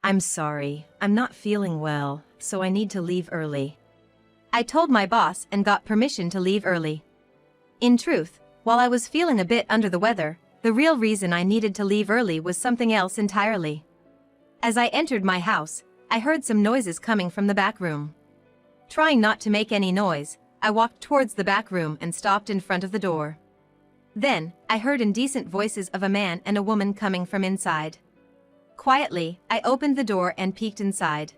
I'm sorry, I'm not feeling well, so I need to leave early. I told my boss and got permission to leave early. In truth, while I was feeling a bit under the weather, the real reason I needed to leave early was something else entirely. As I entered my house, I heard some noises coming from the back room. Trying not to make any noise, I walked towards the back room and stopped in front of the door. Then, I heard indecent voices of a man and a woman coming from inside. Quietly, I opened the door and peeked inside.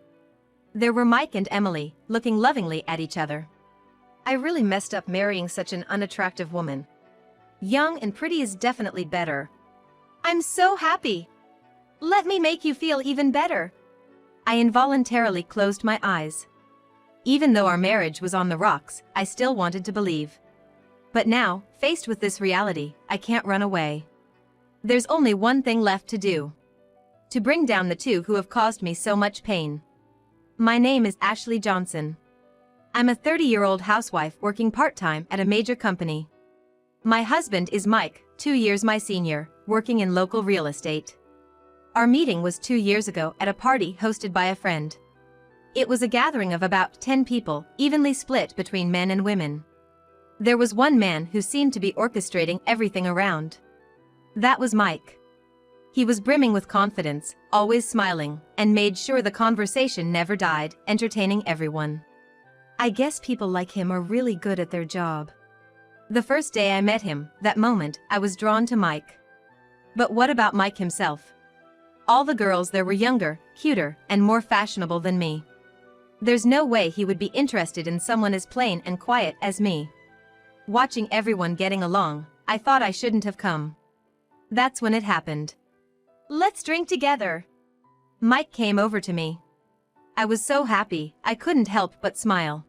There were Mike and Emily, looking lovingly at each other. I really messed up marrying such an unattractive woman. Young and pretty is definitely better. I'm so happy. Let me make you feel even better. I involuntarily closed my eyes. Even though our marriage was on the rocks, I still wanted to believe. But now, faced with this reality, I can't run away. There's only one thing left to do. To bring down the two who have caused me so much pain. My name is Ashley Johnson. I'm a 30-year-old housewife working part-time at a major company. My husband is Mike, 2 years my senior, working in local real estate. Our meeting was 2 years ago at a party hosted by a friend. It was a gathering of about 10 people, evenly split between men and women. There was one man who seemed to be orchestrating everything around. That was Mike. He was brimming with confidence, always smiling, and made sure the conversation never died, entertaining everyone. I guess people like him are really good at their job. The first day I met him, that moment, I was drawn to Mike. But what about Mike himself? All the girls there were younger, cuter, and more fashionable than me. There's no way he would be interested in someone as plain and quiet as me. Watching everyone getting along, I thought I shouldn't have come. That's when it happened. Let's drink together. Mike came over to me. I was so happy, I couldn't help but smile.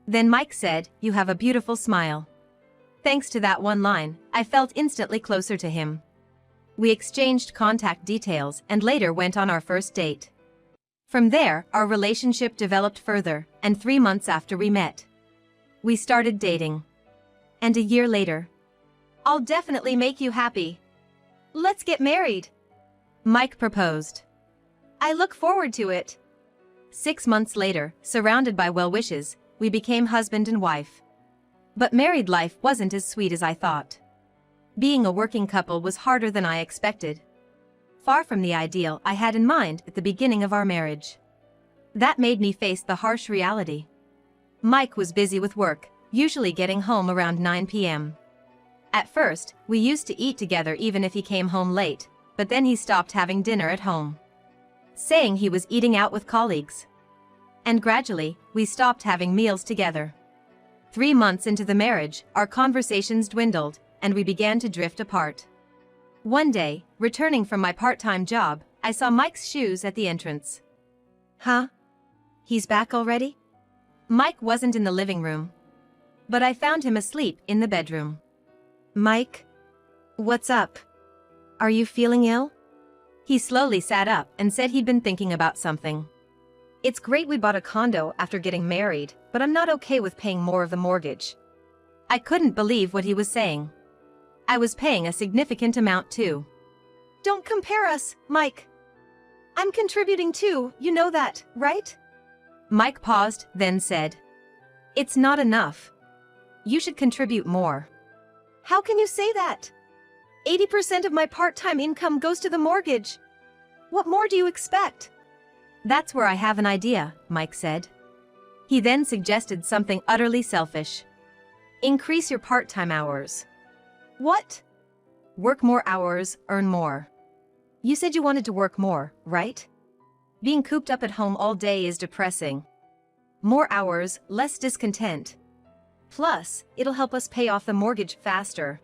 Then Mike said, "You have a beautiful smile." Thanks to that one line, I felt instantly closer to him. We exchanged contact details and later went on our first date. From there, our relationship developed further, and 3 months after we met, we started dating. And a year later, I'll definitely make you happy. Let's get married. Mike proposed. I look forward to it. 6 months later, surrounded by well wishes, we became husband and wife. But married life wasn't as sweet as I thought. Being a working couple was harder than I expected. Far from the ideal I had in mind at the beginning of our marriage. That made me face the harsh reality. Mike was busy with work, usually getting home around 9 p.m. At first, we used to eat together even if he came home late, but then he stopped having dinner at home, saying he was eating out with colleagues. And gradually, we stopped having meals together. 3 months into the marriage, our conversations dwindled, and we began to drift apart. One day, returning from my part-time job, I saw Mike's shoes at the entrance. Huh? He's back already? Mike wasn't in the living room, but I found him asleep in the bedroom. Mike? What's up? Are you feeling ill? He slowly sat up and said he'd been thinking about something. It's great we bought a condo after getting married, but I'm not okay with paying more of the mortgage. I couldn't believe what he was saying. I was paying a significant amount too. Don't compare us, Mike. I'm contributing too, you know that, right? Mike paused, then said, "It's not enough. You should contribute more." How can you say that? 80% of my part-time income goes to the mortgage. What more do you expect? That's where I have an idea, Mike said. He then suggested something utterly selfish. Increase your part-time hours. What? Work more hours, earn more. You said you wanted to work more, right? Being cooped up at home all day is depressing. More hours, less discontent. Plus, it'll help us pay off the mortgage faster.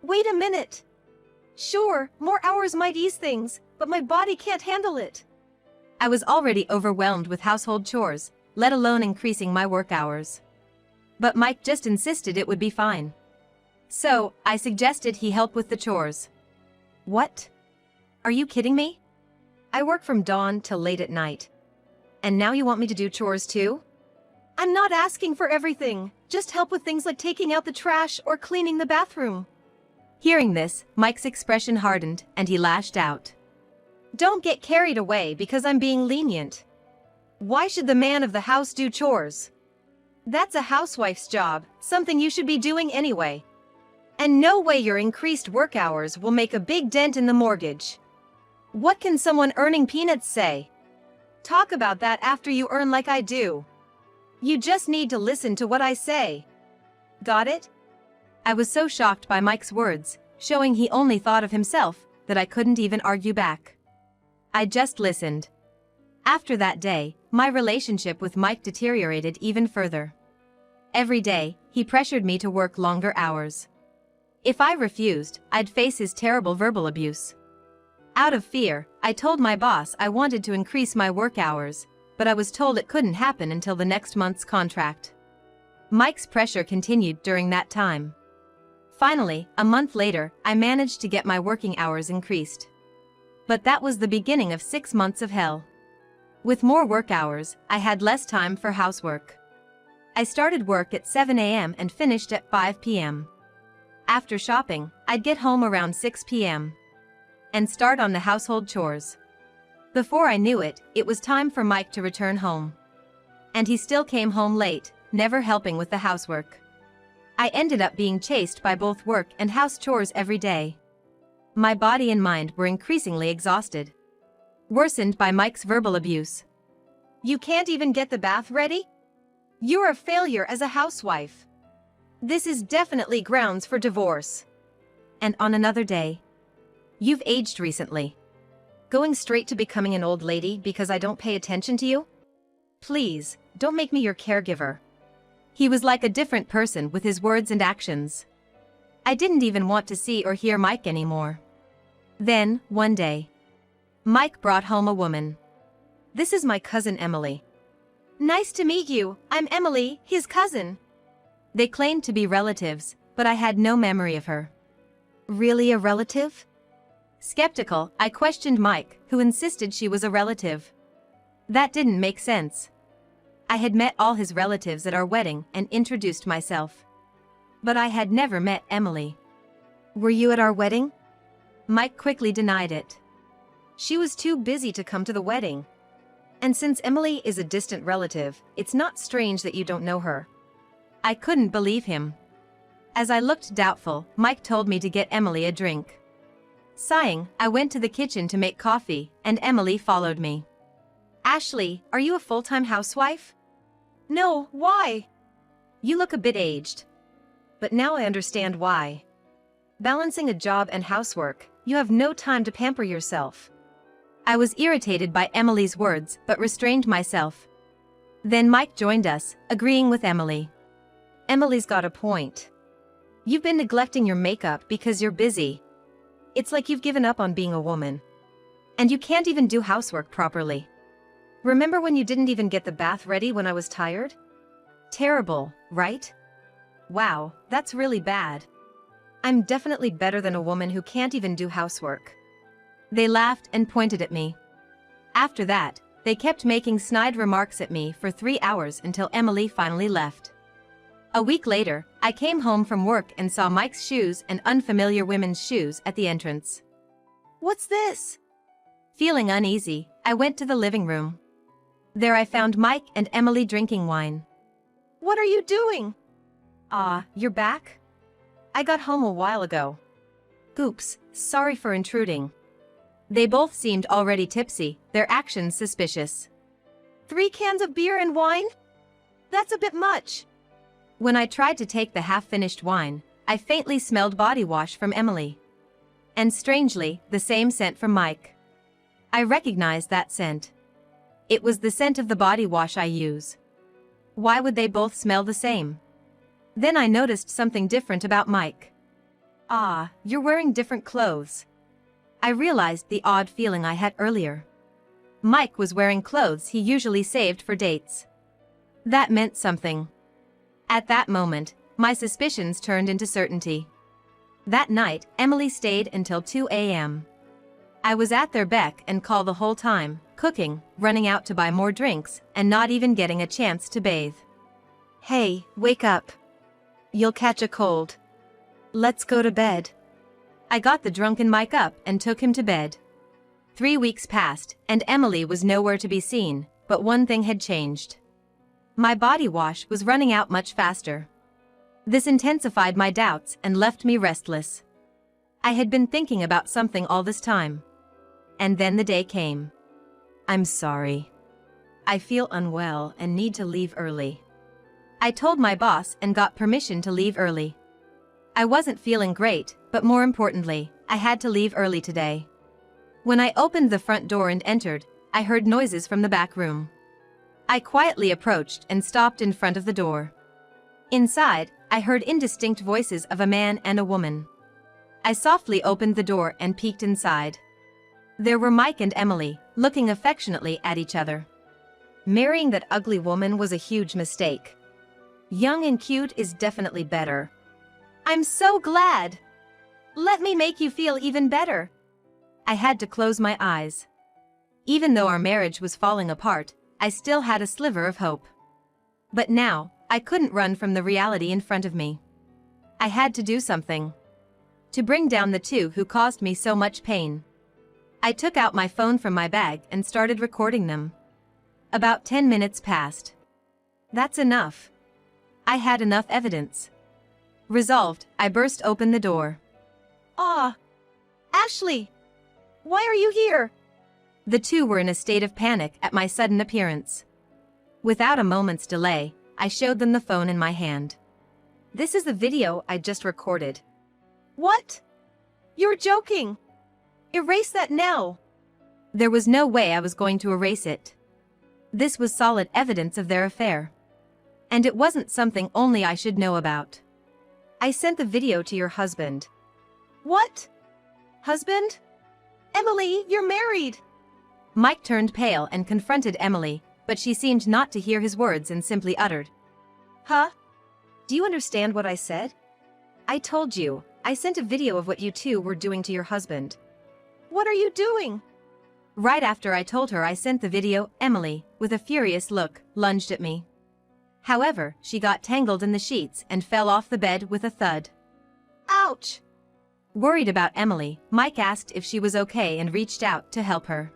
Wait a minute. Sure, more hours might ease things, but my body can't handle it. I was already overwhelmed with household chores, let alone increasing my work hours. But Mike just insisted it would be fine. So, I suggested he help with the chores. What? Are you kidding me? I work from dawn till late at night. And now you want me to do chores too? I'm not asking for everything, just help with things like taking out the trash or cleaning the bathroom. Hearing this, Mike's expression hardened and he lashed out. Don't get carried away because I'm being lenient. Why should the man of the house do chores? That's a housewife's job, something you should be doing anyway. And no way your increased work hours will make a big dent in the mortgage. What can someone earning peanuts say? Talk about that after you earn like I do. You just need to listen to what I say. Got it? I was so shocked by Mike's words, showing he only thought of himself, that I couldn't even argue back. I just listened. After that day, my relationship with Mike deteriorated even further. Every day, he pressured me to work longer hours. If I refused, I'd face his terrible verbal abuse. Out of fear, I told my boss I wanted to increase my work hours, but I was told it couldn't happen until the next month's contract. Mike's pressure continued during that time. Finally, a month later, I managed to get my working hours increased. But that was the beginning of 6 months of hell. With more work hours, I had less time for housework. I started work at 7 a.m. and finished at 5 p.m. After shopping, I'd get home around 6 p.m. and start on the household chores. Before I knew it, it was time for Mike to return home. And he still came home late, never helping with the housework. I ended up being chased by both work and house chores every day. My body and mind were increasingly exhausted, worsened by Mike's verbal abuse. You can't even get the bath ready? You're a failure as a housewife. This is definitely grounds for divorce. And on another day, you've aged recently. Going straight to becoming an old lady because I don't pay attention to you? Please, don't make me your caregiver. He was like a different person with his words and actions. I didn't even want to see or hear Mike anymore. Then, one day, Mike brought home a woman. This is my cousin Emily. Nice to meet you, I'm Emily, his cousin. They claimed to be relatives, but I had no memory of her. Really a relative? Skeptical, I questioned Mike, who insisted she was a relative. That didn't make sense. I had met all his relatives at our wedding and introduced myself. But I had never met Emily. Were you at our wedding? Mike quickly denied it. She was too busy to come to the wedding. And since Emily is a distant relative, it's not strange that you don't know her. I couldn't believe him. As I looked doubtful, Mike told me to get Emily a drink. Sighing, I went to the kitchen to make coffee, and Emily followed me. Ashley, are you a full-time housewife? No, why? You look a bit aged. But now I understand why. Balancing a job and housework, you have no time to pamper yourself. I was irritated by Emily's words, but restrained myself. Then Mike joined us, agreeing with Emily. Emily's got a point. You've been neglecting your makeup because you're busy. It's like you've given up on being a woman. And you can't even do housework properly. Remember when you didn't even get the bath ready when I was tired? Terrible, right? Wow, that's really bad. I'm definitely better than a woman who can't even do housework. They laughed and pointed at me. After that, they kept making snide remarks at me for 3 hours until Emily finally left. A week later, I came home from work and saw Mike's shoes and unfamiliar women's shoes at the entrance. What's this? Feeling uneasy, I went to the living room. There I found Mike and Emily drinking wine. What are you doing? You're back? I got home a while ago. Oops, sorry for intruding. They both seemed already tipsy, their actions suspicious. 3 cans of beer and wine? That's a bit much. When I tried to take the half-finished wine, I faintly smelled body wash from Emily. And strangely, the same scent from Mike. I recognized that scent. It was the scent of the body wash I use. Why would they both smell the same? Then I noticed something different about Mike. You're wearing different clothes. I realized the odd feeling I had earlier. Mike was wearing clothes he usually saved for dates. That meant something. At that moment, my suspicions turned into certainty. That night, Emily stayed until 2 a.m. I was at their beck and call the whole time, cooking, running out to buy more drinks, and not even getting a chance to bathe. Hey, wake up. You'll catch a cold. Let's go to bed. I got the drunken Mike up and took him to bed. 3 weeks passed, and Emily was nowhere to be seen, but one thing had changed. My body wash was running out much faster. This intensified my doubts and left me restless. I had been thinking about something all this time. And then the day came. I'm sorry. I feel unwell and need to leave early. I told my boss and got permission to leave early. I wasn't feeling great, but more importantly, I had to leave early today. When I opened the front door and entered, I heard noises from the back room. I quietly approached and stopped in front of the door. Inside, I heard indistinct voices of a man and a woman. I softly opened the door and peeked inside. There were Mike and Emily, looking affectionately at each other. Marrying that ugly woman was a huge mistake. Young and cute is definitely better. I'm so glad! Let me make you feel even better. I had to close my eyes. Even though our marriage was falling apart, I still had a sliver of hope. But now, I couldn't run from the reality in front of me. I had to do something to bring down the two who caused me so much pain. I took out my phone from my bag and started recording them. About 10 minutes passed. That's enough. I had enough evidence. Resolved, I burst open the door. Ah! Ashley! Why are you here? The two were in a state of panic at my sudden appearance. Without a moment's delay, I showed them the phone in my hand. This is the video I just recorded. What? You're joking! Erase that now! There was no way I was going to erase it. This was solid evidence of their affair. And it wasn't something only I should know about. I sent the video to your husband. What? Husband? Emily, you're married! Mike turned pale and confronted Emily, but she seemed not to hear his words and simply uttered. Huh? Do you understand what I said? I told you, I sent a video of what you two were doing to your husband. What are you doing? Right after I told her I sent the video, Emily, with a furious look, lunged at me. However, she got tangled in the sheets and fell off the bed with a thud. Ouch! Worried about Emily, Mike asked if she was okay and reached out to help her.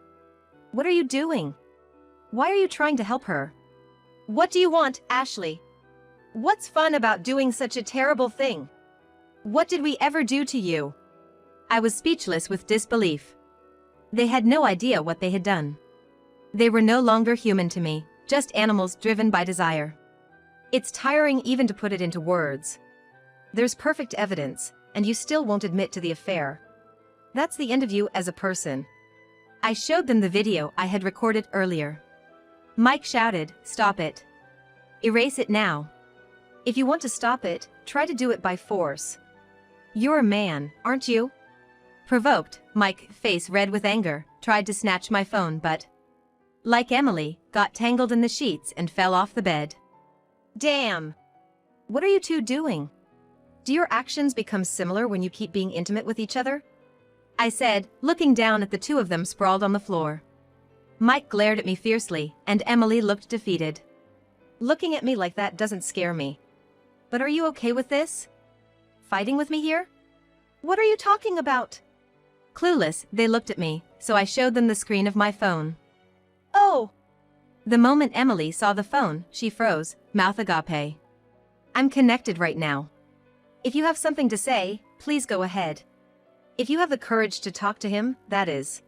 What are you doing? Why are you trying to help her? What do you want, Ashley? What's fun about doing such a terrible thing? What did we ever do to you? I was speechless with disbelief. They had no idea what they had done. They were no longer human to me, just animals driven by desire. It's tiring even to put it into words. There's perfect evidence, and you still won't admit to the affair. That's the end of you as a person. I showed them the video I had recorded earlier. Mike shouted, "Stop it. Erase it now. If you want to stop it, try to do it by force. You're a man, aren't you?" Provoked, Mike, face red with anger, tried to snatch my phone but, like Emily, got tangled in the sheets and fell off the bed. Damn! What are you two doing? Do your actions become similar when you keep being intimate with each other? I said, looking down at the two of them sprawled on the floor. Mike glared at me fiercely, and Emily looked defeated. Looking at me like that doesn't scare me. But are you okay with this? Fighting with me here? What are you talking about? Clueless, they looked at me, so I showed them the screen of my phone. Oh! The moment Emily saw the phone, she froze, mouth agape. I'm connected right now. If you have something to say, please go ahead. If you have the courage to talk to him, that is.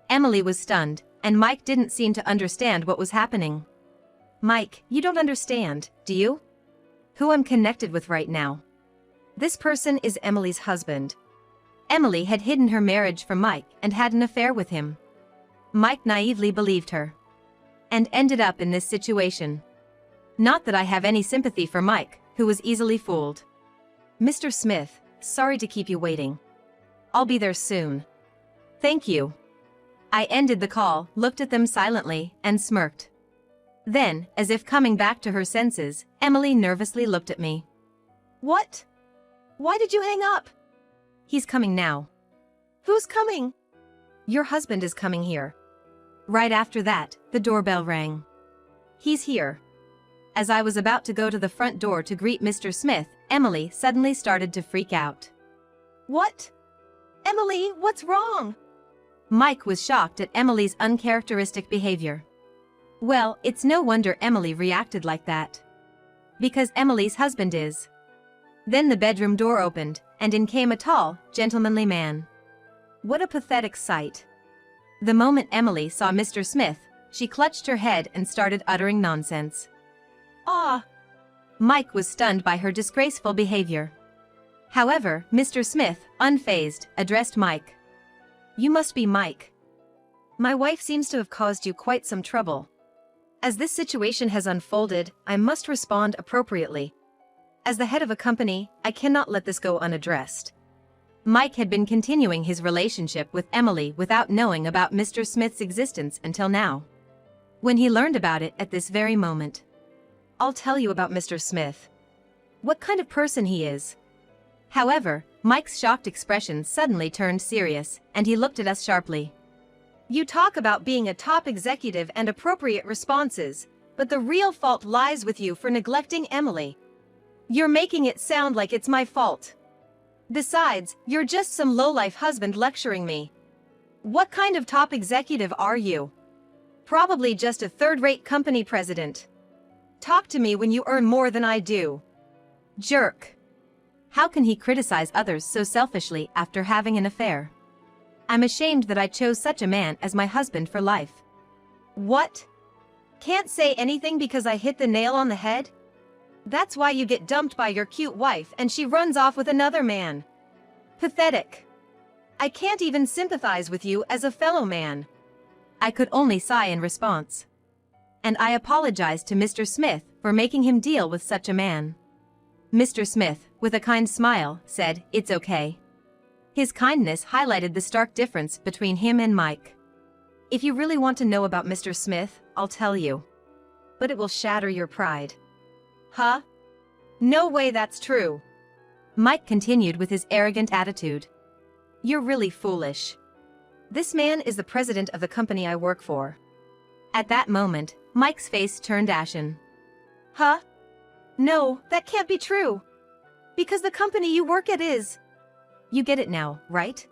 Emily was stunned, and Mike didn't seem to understand what was happening. Mike, you don't understand, do you? Who I'm connected with right now. This person is Emily's husband. Emily had hidden her marriage from Mike and had an affair with him. Mike naively believed her. And ended up in this situation. Not that I have any sympathy for Mike, who was easily fooled. Mr. Smith, sorry to keep you waiting. I'll be there soon. Thank you. I ended the call, looked at them silently, and smirked. Then, as if coming back to her senses, Emily nervously looked at me. What? Why did you hang up? He's coming now. Who's coming? Your husband is coming here. Right after that, the doorbell rang. He's here. As I was about to go to the front door to greet Mr. Smith, Emily suddenly started to freak out. What? Emily, what's wrong? Mike was shocked at Emily's uncharacteristic behavior. Well, it's no wonder Emily reacted like that. Because Emily's husband is. Then the bedroom door opened, and in came a tall, gentlemanly man. What a pathetic sight. The moment Emily saw Mr. Smith, she clutched her head and started uttering nonsense. Ah! Mike was stunned by her disgraceful behavior. However, Mr. Smith, unfazed, addressed Mike. You must be Mike. My wife seems to have caused you quite some trouble. As this situation has unfolded, I must respond appropriately. As the head of a company, I cannot let this go unaddressed. Mike had been continuing his relationship with Emily without knowing about Mr. Smith's existence until now. When he learned about it at this very moment. I'll tell you about Mr. Smith. What kind of person he is. However, Mike's shocked expression suddenly turned serious, and he looked at us sharply. You talk about being a top executive and appropriate responses, but the real fault lies with you for neglecting Emily. You're making it sound like it's my fault. Besides, you're just some lowlife husband lecturing me. What kind of top executive are you? Probably just a third-rate company president. Talk to me when you earn more than I do. Jerk. How can he criticize others so selfishly after having an affair? I'm ashamed that I chose such a man as my husband for life. What? Can't say anything because I hit the nail on the head? That's why you get dumped by your cute wife and she runs off with another man. Pathetic. I can't even sympathize with you as a fellow man. I could only sigh in response. And I apologized to Mr. Smith for making him deal with such a man. Mr. Smith, with a kind smile, said, "It's okay." His kindness highlighted the stark difference between him and Mike. If you really want to know about Mr. Smith, I'll tell you. But it will shatter your pride. Huh? No way that's true. Mike continued with his arrogant attitude. You're really foolish. This man is the president of the company I work for. At that moment, Mike's face turned ashen. Huh? No, that can't be true. Because the company you work at is... You get it now, right?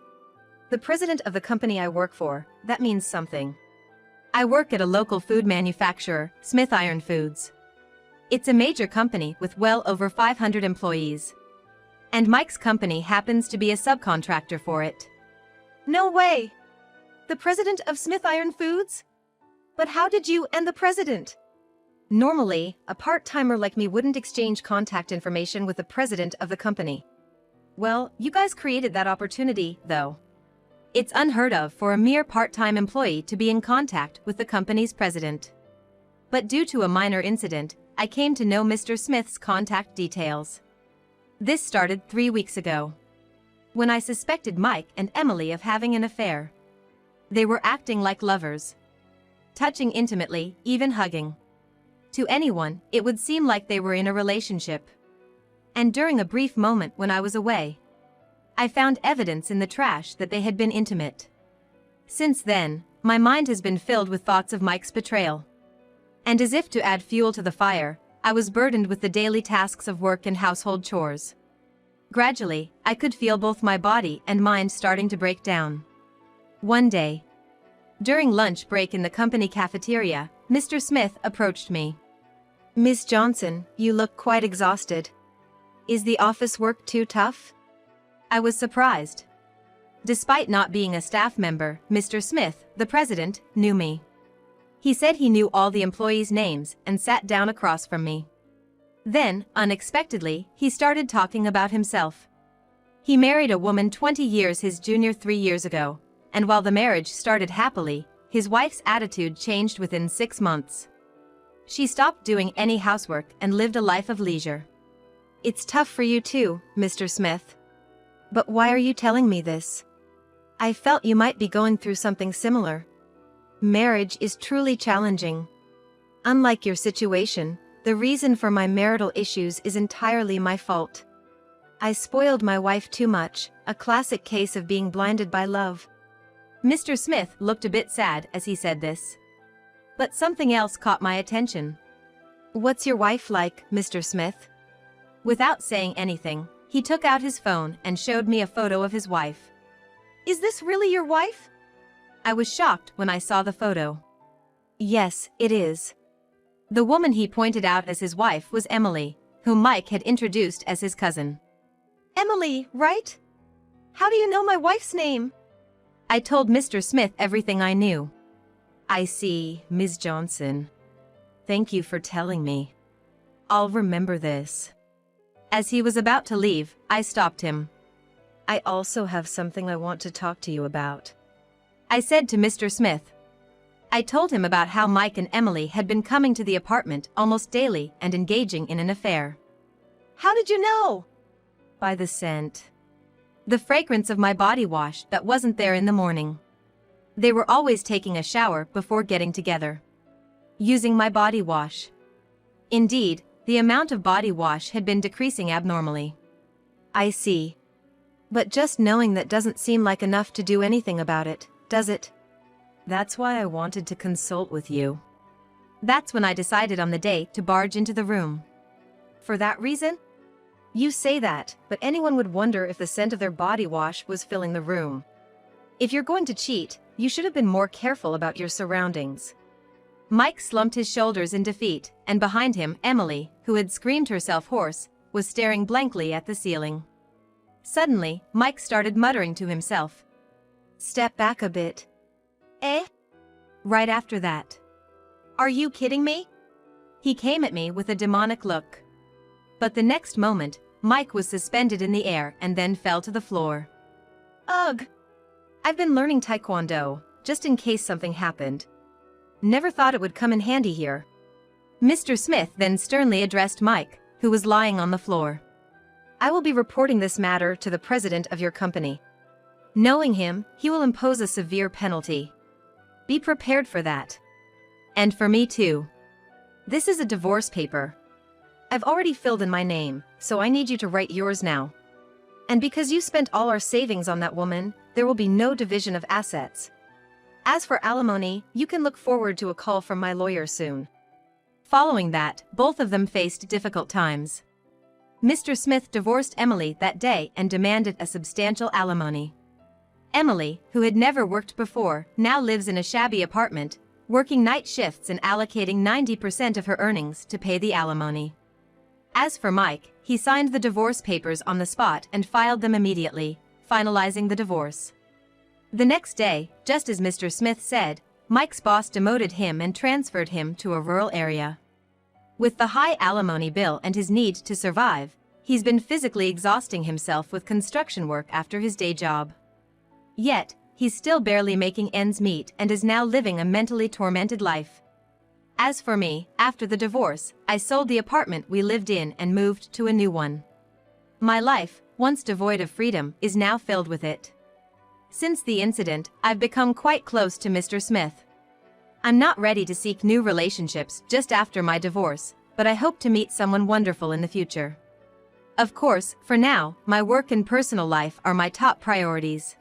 The president of the company I work for, that means something. I work at a local food manufacturer, Smith Iron Foods. It's a major company with well over 500 employees. And Mike's company happens to be a subcontractor for it. No way! The president of Smith Iron Foods? But how did you and the president? Normally, a part-timer like me wouldn't exchange contact information with the president of the company. Well, you guys created that opportunity, though. It's unheard of for a mere part-time employee to be in contact with the company's president. But due to a minor incident, I came to know Mr. Smith's contact details. This started 3 weeks ago, when I suspected Mike and Emily of having an affair. They were acting like lovers, touching intimately, even hugging. To anyone, it would seem like they were in a relationship. And during a brief moment when I was away, I found evidence in the trash that they had been intimate. Since then, my mind has been filled with thoughts of Mike's betrayal. And as if to add fuel to the fire, I was burdened with the daily tasks of work and household chores. Gradually, I could feel both my body and mind starting to break down. One day, during lunch break in the company cafeteria, Mr. Smith approached me. Miss Johnson, you look quite exhausted. Is the office work too tough? I was surprised. Despite not being a staff member, Mr. Smith, the president, knew me. He said he knew all the employees' names and sat down across from me. Then, unexpectedly, he started talking about himself. He married a woman 20 years his junior 3 years ago, and while the marriage started happily, his wife's attitude changed within 6 months. She stopped doing any housework and lived a life of leisure. It's tough for you too, Mr. Smith. But why are you telling me this? I felt you might be going through something similar. Marriage is truly challenging. Unlike your situation, the reason for my marital issues is entirely my fault. I spoiled my wife too much, a classic case of being blinded by love. Mr. Smith looked a bit sad as he said this. But something else caught my attention. What's your wife like, Mr. Smith? Without saying anything, he took out his phone and showed me a photo of his wife. Is this really your wife? I was shocked when I saw the photo. Yes, it is. The woman he pointed out as his wife was Emily, whom Mike had introduced as his cousin. Emily, right? How do you know my wife's name? I told Mr. Smith everything I knew. I see, Ms. Johnson. Thank you for telling me. I'll remember this. As he was about to leave, I stopped him. I also have something I want to talk to you about, I said to Mr. Smith. I told him about how Mike and Emily had been coming to the apartment almost daily and engaging in an affair. How did you know? By the scent. The fragrance of my body wash that wasn't there in the morning. They were always taking a shower before getting together. Using my body wash. Indeed, the amount of body wash had been decreasing abnormally. I see. But just knowing that doesn't seem like enough to do anything about it, does it? That's why I wanted to consult with you. That's when I decided on the day to barge into the room. For that reason? You say that, but anyone would wonder if the scent of their body wash was filling the room. If you're going to cheat, you should have been more careful about your surroundings. Mike slumped his shoulders in defeat, and behind him, Emily, who had screamed herself hoarse, was staring blankly at the ceiling. Suddenly, Mike started muttering to himself. Step back a bit. Eh? Right after that. Are you kidding me? He came at me with a demonic look. But the next moment, Mike was suspended in the air and then fell to the floor. Ugh! I've been learning Taekwondo, just in case something happened. Never thought it would come in handy here. Mr. Smith then sternly addressed Mike, who was lying on the floor. I will be reporting this matter to the president of your company. Knowing him, he will impose a severe penalty. Be prepared for that. And for me too. This is a divorce paper. I've already filled in my name, so I need you to write yours now. And because you spent all our savings on that woman, there will be no division of assets. As for alimony, you can look forward to a call from my lawyer soon. Following that, both of them faced difficult times. Mr. Smith divorced Emily that day and demanded a substantial alimony. Emily, who had never worked before, now lives in a shabby apartment, working night shifts and allocating 90% of her earnings to pay the alimony. As for Mike, he signed the divorce papers on the spot and filed them immediately, finalizing the divorce. The next day, just as Mr. Smith said, Mike's boss demoted him and transferred him to a rural area. With the high alimony bill and his need to survive, he's been physically exhausting himself with construction work after his day job. Yet, he's still barely making ends meet and is now living a mentally tormented life. As for me, after the divorce, I sold the apartment we lived in and moved to a new one. My life, once devoid of freedom, is now filled with it. Since the incident, I've become quite close to Mr. Smith. I'm not ready to seek new relationships just after my divorce, but I hope to meet someone wonderful in the future. Of course, for now, my work and personal life are my top priorities.